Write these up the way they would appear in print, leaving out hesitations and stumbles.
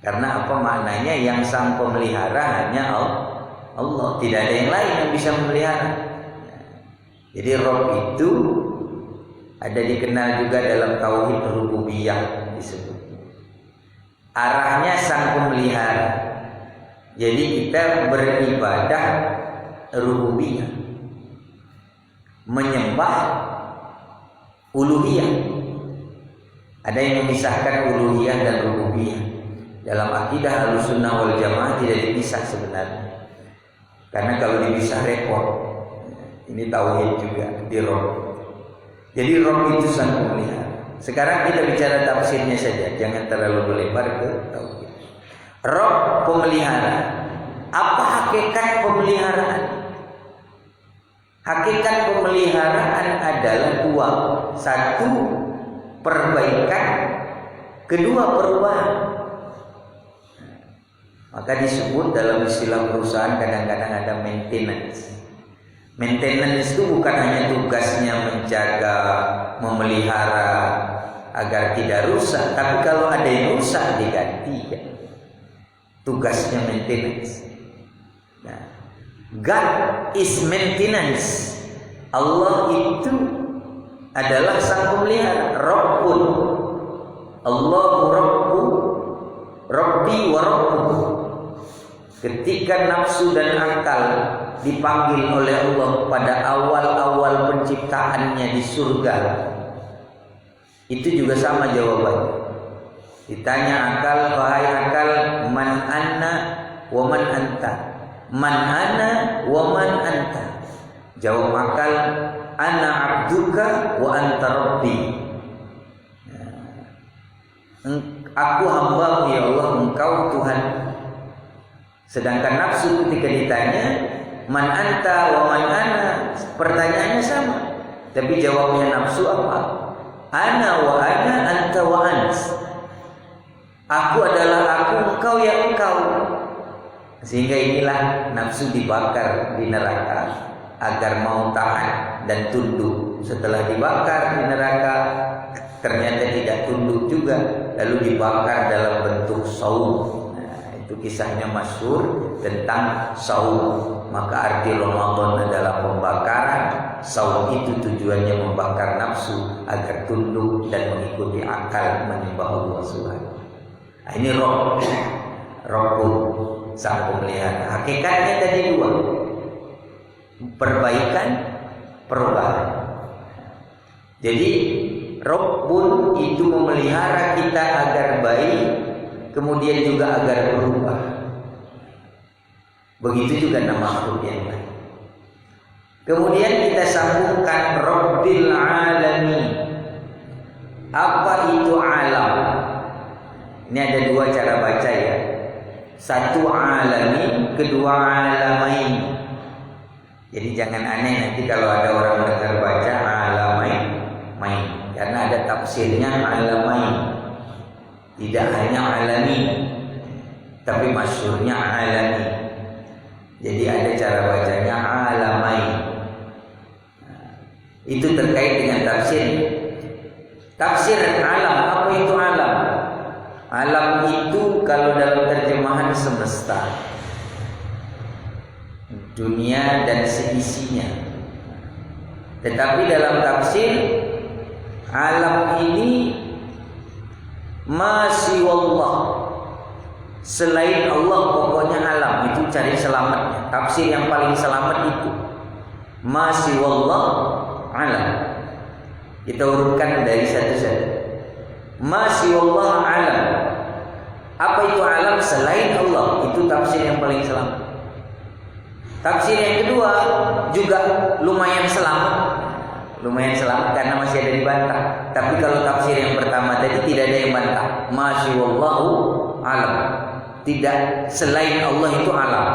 Karena apa maknanya? Yang sang pemelihara hanya Allah, tidak ada yang lain yang bisa memelihara. Jadi Rabb itu ada dikenal juga dalam tauhid rububiyah disebut. Arahnya sang pemelihara. Jadi kita beribadah rububiyah, menyembah uluhiyah. Ada yang memisahkan uluhiyah dan rububiyah. Dalam akidah Ahlussunnah wal Jamaah tidak dipisah sebenarnya. Karena kalau dipisah repot. Ini tauhid juga di Rabb. Jadi Rabb itu sang pemelihara. Sekarang kita bicara tafsirnya saja, jangan terlalu melebar ke tauhid. Rabb pemelihara. Apa hakikat pemeliharaan? Hakikat pemeliharaan adalah dua. Satu, perbaikan. Kedua, perubahan. Maka disebut dalam istilah perusahaan kadang-kadang ada maintenance. Maintenance itu bukan hanya tugasnya menjaga, memelihara agar tidak rusak, tapi kalau ada yang rusak diganti. Tugasnya maintenance. Nah, God is maintenance. Allah itu adalah sang pemelihara. Rabbun. Allahu Rabbu, Rabbi wa Rabbuhu. Ketika nafsu dan akal dipanggil oleh Allah pada awal-awal penciptaannya di surga, itu juga sama jawabannya. Ditanya akal, wahai akal, man anna wa man anta. Man ana wa man anta. Jawab akal, ana abduka wa anta rabbi. Aku hamba ya Allah, engkau Tuhan. Sedangkan nafsu ketika ditanya man anta wa man ana, pertanyaannya sama, tapi jawabnya nafsu apa? Ana wa ana, anta wa ant. Aku adalah aku, engkau ya engkau. Sehingga inilah nafsu dibakar di neraka agar mau taat dan tunduk. Setelah dibakar di neraka ternyata tidak tunduk juga, lalu dibakar dalam bentuk saum. Nah, itu kisahnya masyhur tentang saum. Maka arti Ramadan adalah pembakaran. Saum itu tujuannya membakar nafsu agar tunduk dan mengikuti akal menyembah Allah Subhanahu. Nah, ini Rabbun, sang pemelihara. Hakikatnya tadi dua, perbaikan, perubahan. Jadi Rabbun itu memelihara kita agar baik, kemudian juga agar berubah. Begitu juga nama makhluk yang lain. Kemudian kita sambungkan Rabbil Alamin. Apa itu alam? Ini ada dua cara baca ya. Satu alami, kedua alamain. Jadi jangan aneh nanti kalau ada orang dengar baca alamain, main. Karena ada tafsirnya alamain. Tidak hanya alami, tapi masyhurnya alami. Jadi ada cara bacanya alamain. Itu terkait dengan tafsir. Tafsir alam, apa itu alam? Alam itu kalau dalam terjemahan semesta, dunia dan seisinya. Tetapi dalam tafsir, alam ini masih Allah, selain Allah, pokoknya alam itu cari selamatnya. Tafsir yang paling selamat itu masih Allah alam. Kita urutkan dari satu-satu. Masih Allah alam. Apa itu alam selain Allah? Itu tafsir yang paling selamat. Tafsir yang kedua juga lumayan selamat. Lumayan selamat karena masih ada dibantah. Tapi kalau tafsir yang pertama tadi tidak ada yang bantah. Masih Wallahu alam. Tidak, selain Allah itu alam.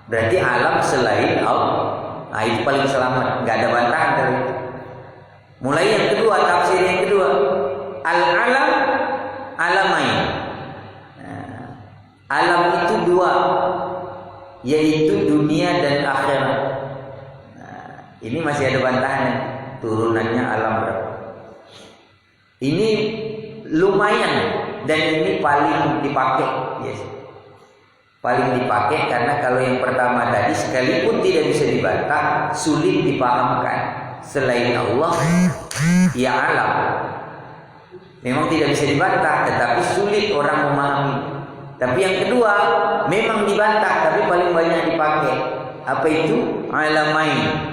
Berarti alam selain Allah. Nah, itu paling selamat, nggak ada bantahan dari itu. Mulai yang kedua, tafsir yang kedua, al-alam, alamain. Nah, alam itu dua, yaitu dunia dan akhirat. Nah, ini masih ada bantahan, turunannya alam berapa? Ini lumayan dan ini paling dipakai, yes. Paling dipakai karena kalau yang pertama tadi sekalipun tidak bisa dibantah, sulit dipahamkan. Selain Allah, ya alam. Memang tidak bisa dibantah, tetapi sulit orang memahami. Tapi yang kedua, memang dibantah, tapi paling banyak dipakai. Apa itu? Alamain.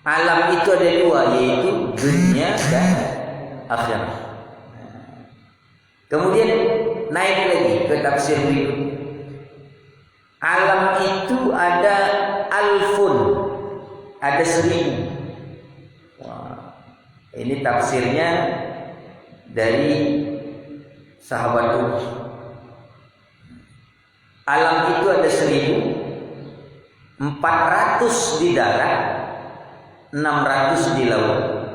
Alam itu ada dua, yaitu dunia dan akhirat. Kemudian naik lagi ke tafsir berikut. Alam itu ada alfun, ada 1000. Wah, ini tafsirnya dari sahabat Umar. Alam itu ada 1000, 400 di darat, 600 di laut.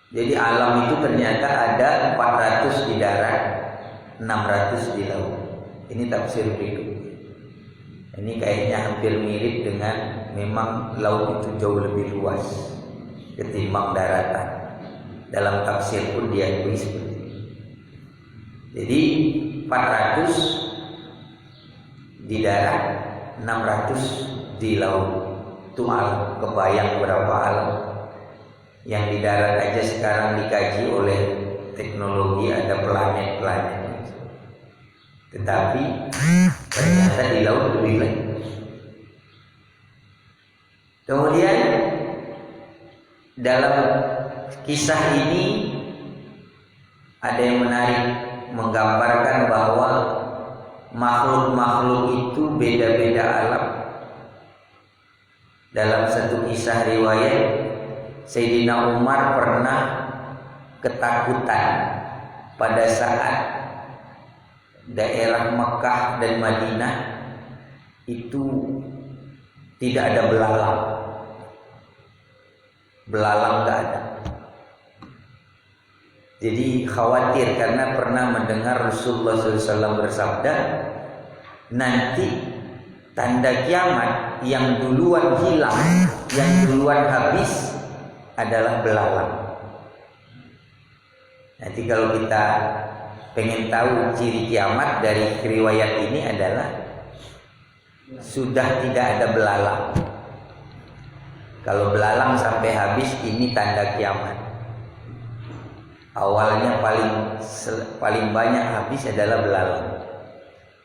Jadi alam itu ternyata ada 400 di darat, 600 di laut. Ini tafsir berikut. Ini kayaknya hampir mirip dengan memang laut itu jauh lebih luas ketimbang daratan. Dalam tafsir pun diakui seperti itu. Jadi 400 di darat, 600 di laut. Itu alam. Kebayang berapa alam. Yang di darat aja sekarang dikaji oleh teknologi, ada planet-planet. Tetapi ternyata di laut lebih lagi. Kemudian dalam kisah ini ada yang menarik, menggambarkan bahwa makhluk-makhluk itu beda-beda alam. Dalam satu kisah riwayat, Sayyidina Umar pernah ketakutan pada saat daerah Mekah dan Madinah itu tidak ada belalang. Belalang tidak ada. Jadi khawatir karena pernah mendengar Rasulullah SAW bersabda, nanti tanda kiamat yang duluan hilang, yang duluan habis adalah belalang. Nanti kalau kita pengen tahu ciri kiamat dari riwayat ini adalah sudah tidak ada belalang. Kalau belalang sampai habis, ini tanda kiamat. Awalnya paling banyak habis adalah belalang.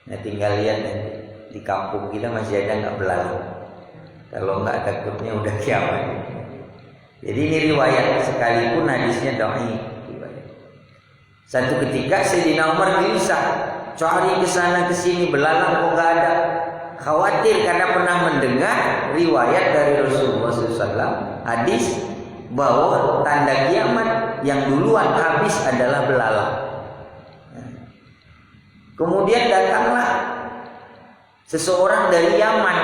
Nah, tinggal lihat nanti di kampung kita masih ada nggak belalang. Kalau nggak, takutnya udah kiamat. Jadi ini riwayat, sekalipun hadisnya dhaif. Satu ketika Sayyidina Umar gelisah, cari ke sana ke sini, belalang kok nggak ada. Khawatir karena pernah mendengar riwayat dari Rasulullah SAW, hadis bahwa tanda kiamat yang duluan habis adalah belalang. Kemudian datanglah seseorang dari Yaman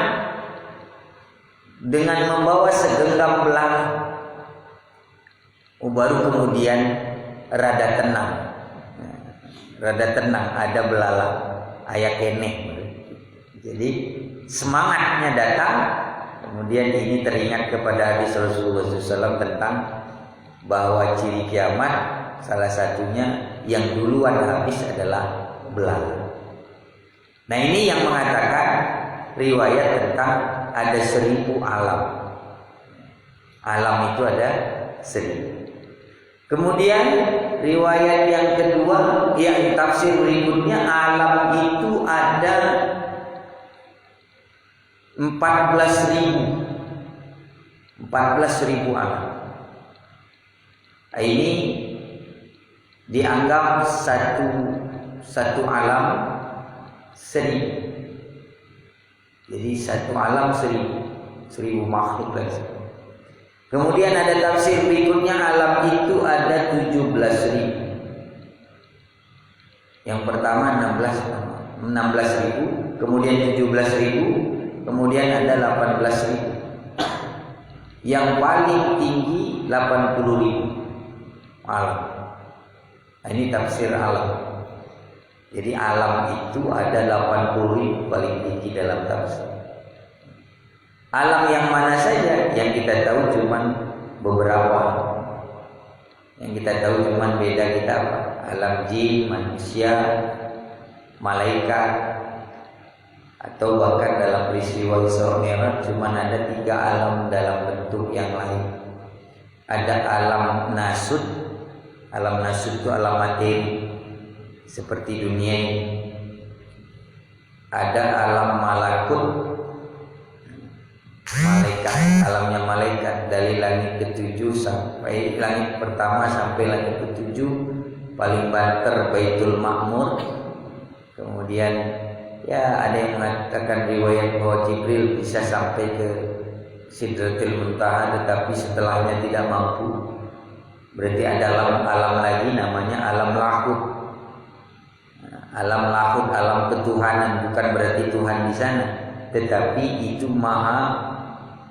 dengan membawa segenggam belalang. Baru kemudian rada tenang. Ada belalang, ayak keneh. Jadi semangatnya datang. Kemudian ini teringat kepada hadis Rasulullah SAW tentang bahwa ciri kiamat salah satunya yang duluan habis adalah belalang. Nah, ini yang mengatakan riwayat tentang ada 1000 alam. Alam itu ada 1000. Kemudian riwayat yang kedua, yang tafsir berikutnya, alam itu ada 14.000 alam. Ini dianggap satu alam 1000. Jadi satu alam 1000 makhluk lagi. Kemudian ada tafsir berikutnya, alam itu ada 17.000. Yang pertama 16.000, kemudian 17.000, kemudian ada 18.000. Yang paling tinggi 80.000 alam. Nah, ini tafsir alam. Jadi alam itu ada 80.000 paling tinggi dalam tafsir. Alam yang mana saja? Yang kita tahu cuman beberapa. Yang kita tahu cuman beda kita apa? alam jin, manusia, malaikat, atau bahkan dalam peristiwa Isra Mi'raj cuma ada 3 alam dalam bentuk yang lain. Ada alam nasut. Alam nasut itu alam materi seperti dunia ini. Ada alam malakut, malaikat, alamnya malaikat dari langit ke-7 sampai langit pertama sampai langit ke-7, paling banter Baitul Ma'mur. Kemudian ya ada yang mengatakan riwayat bahwa Jibril bisa sampai ke Sidratil Muntaha tetapi setelahnya tidak mampu. Berarti ada alam lagi namanya alam lahut. Alam lahut, alam ketuhanan, bukan berarti Tuhan di sana, tetapi itu maha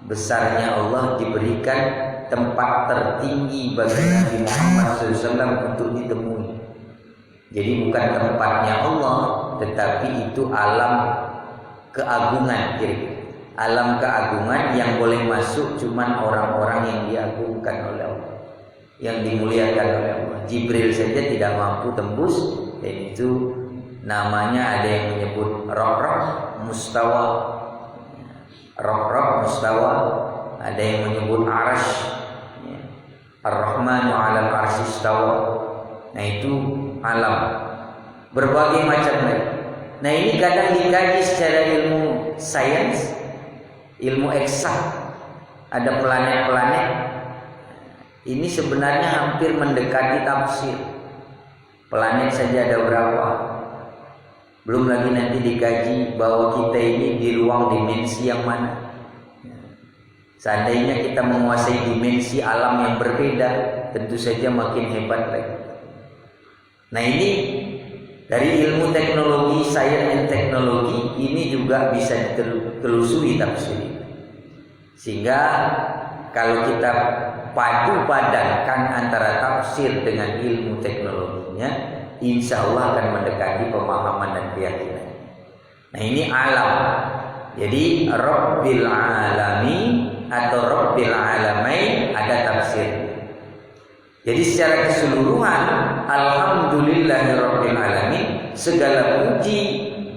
besarnya Allah, diberikan tempat tertinggi bagi Nabi Muhammad SAW untuk ditemui. Jadi bukan tempatnya Allah, tetapi itu alam keagungan. Alam keagungan yang boleh masuk cuman orang-orang yang diagungkan oleh Allah, yang dimuliakan oleh Allah. Jibril saja tidak mampu tembus, dan itu namanya ada yang menyebut roh-roh mustawa. Roh-roh mustawa, ada yang menyebut arash, Ar-Rahmanu 'alal arsy istawa. Nah itu alam berbagai macam lagi. Nah ini kadang dikaji secara ilmu sains, ilmu eksak. Ada planet-planet. Ini sebenarnya hampir mendekati tafsir. Planet saja ada berapa? Belum lagi nanti dikaji bahwa kita ini di ruang dimensi yang mana. Seandainya kita menguasai dimensi alam yang berbeda, tentu saja makin hebat lagi. Nah ini dari ilmu teknologi, sains dan teknologi ini juga bisa ditelusuri tafsir. Sehingga kalau kita padu padankan antara tafsir dengan ilmu teknologinya, insya Allah akan mendekati pemahaman dan keyakinan. Nah ini alam. Jadi Rabbil Alamin atau Rabbil Alamain ada tafsir. Jadi secara keseluruhan Alhamdulillahirabbil alamin, segala puji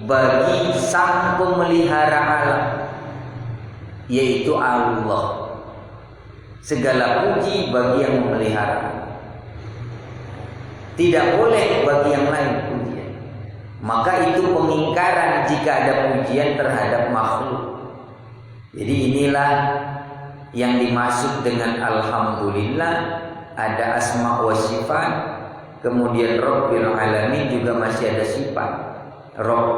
bagi sang pemelihara alam, yaitu Allah. Segala puji bagi yang memelihara. Tidak boleh bagi yang lain pujian. Maka itu pengingkaran jika ada pujian terhadap makhluk. Jadi inilah yang dimaksud dengan alhamdulillah. Ada asma wa sifat. Kemudian Rabbil Alamin juga masih ada sifat. Rabb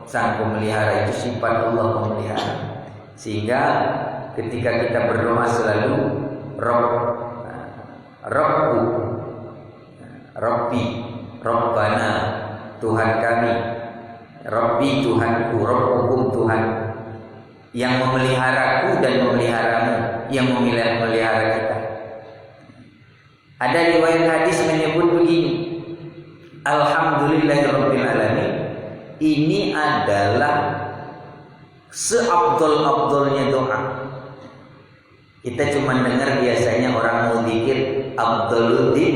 sang pemelihara itu sifat Allah pemelihara. Sehingga ketika kita berdoa selalu Rabb, Rabbu, Rabbi, Rabbana, Tuhan kami, Rabbi Tuhanku, Rabbukum Tuhan yang memeliharaku dan memeliharamu, yang memelihara kita. Ada riwayat hadis menyebut begini, Alhamdulillahirabbil alamin, ini adalah seabdol-abdolnya doa. Kita cuma dengar biasanya orang mau zikir Abduluddin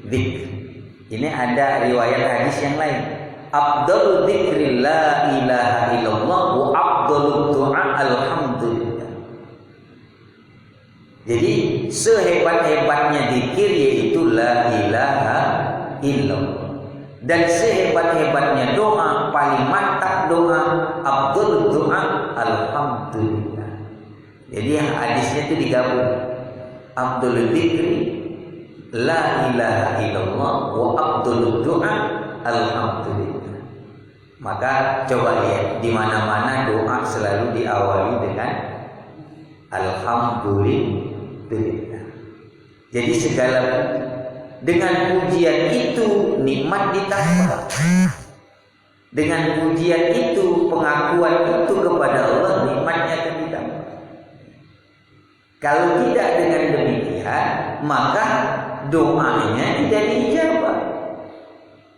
dzikr. Ini ada riwayat hadis yang lain. Abdul dzikri la ilaha illallah wa abdul du'a alhamdulillah. Jadi sehebat-hebatnya zikir yaitu la ilaha illallah. Dan sehebat-hebatnya doa, paling mantap doa, abdul du'a alhamdulillah. Jadi hadisnya itu digabung. Abdul dzikri la ilaha illallah wa abdul du'a alhamdulillah. Maka coba lihat di mana-mana doa selalu diawali dengan alhamdulillah. Jadi segala dengan pujian itu nikmat ditambah. Dengan pujian itu, pengakuan itu kepada Allah, nikmatnya akan ditambah. Kalau tidak dengan demikian, maka doanya tidak dijawab.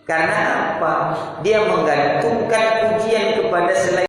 Karena apa? Dia menggantungkan pujian kepada selain